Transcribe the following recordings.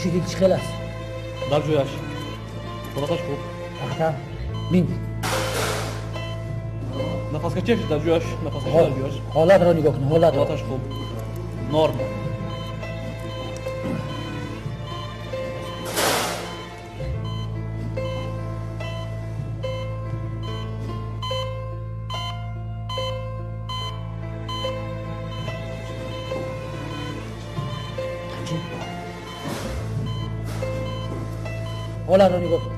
eshiging chiqelas. در جویش خودش خوب Taxta. Min. نفس کشید در جویش نفس کشید در جویش Holat رو نگاه کن. Holat رو. خودش خوب نرم Holat رو نگاه کن.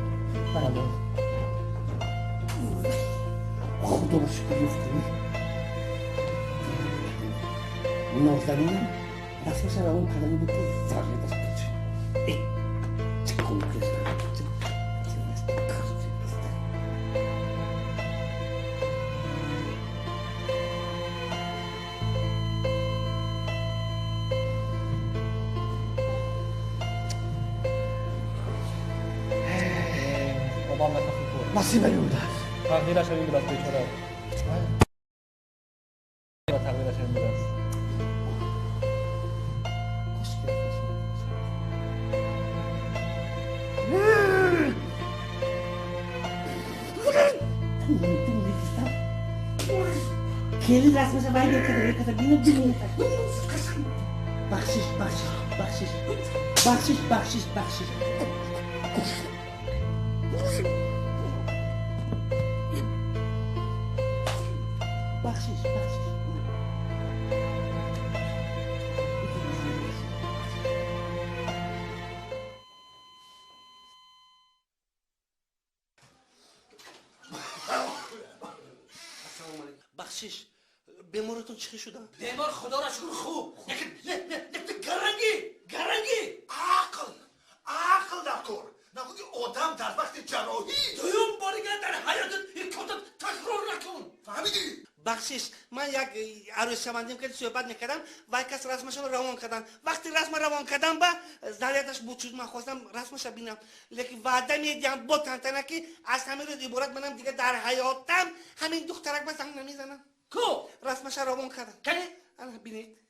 خدا رو شکر گفتیم نازنین رسمش رو اون کردن بود که زرگه داشت بچه چه کن کشتن بابام نفس خوب مسیح بریوده تقدیرش این بود بیچاره تقدیرش این بود خیلی رسمش رو باید کرده بینو بینو بخشش بخشش بخشش بخشش بخشش بخشش بخشش بخشش بخشش بیمارتون چی شده؟ بیمار خدا را شکر خوب لیکن گرنگی عقل دکتر نبودی آدم در وقت جراحی دویم بارگه در حیاتت این کتت تکرار نکن فهمیدی؟ بخشش من یک عروس شمندیم که صحبت میکردم و کس رسمشون رو روان کردن وقتی رسم روان کردم با ذریعتش بود من خواستم رسمش رو بینم لیکن وعده میدیم با تنتنه که از همین روز عبارت منم دیگه در حیاتم همین دخترک به زنگ نمیزنم کو رسمش رو روان کردم کنه الان بینید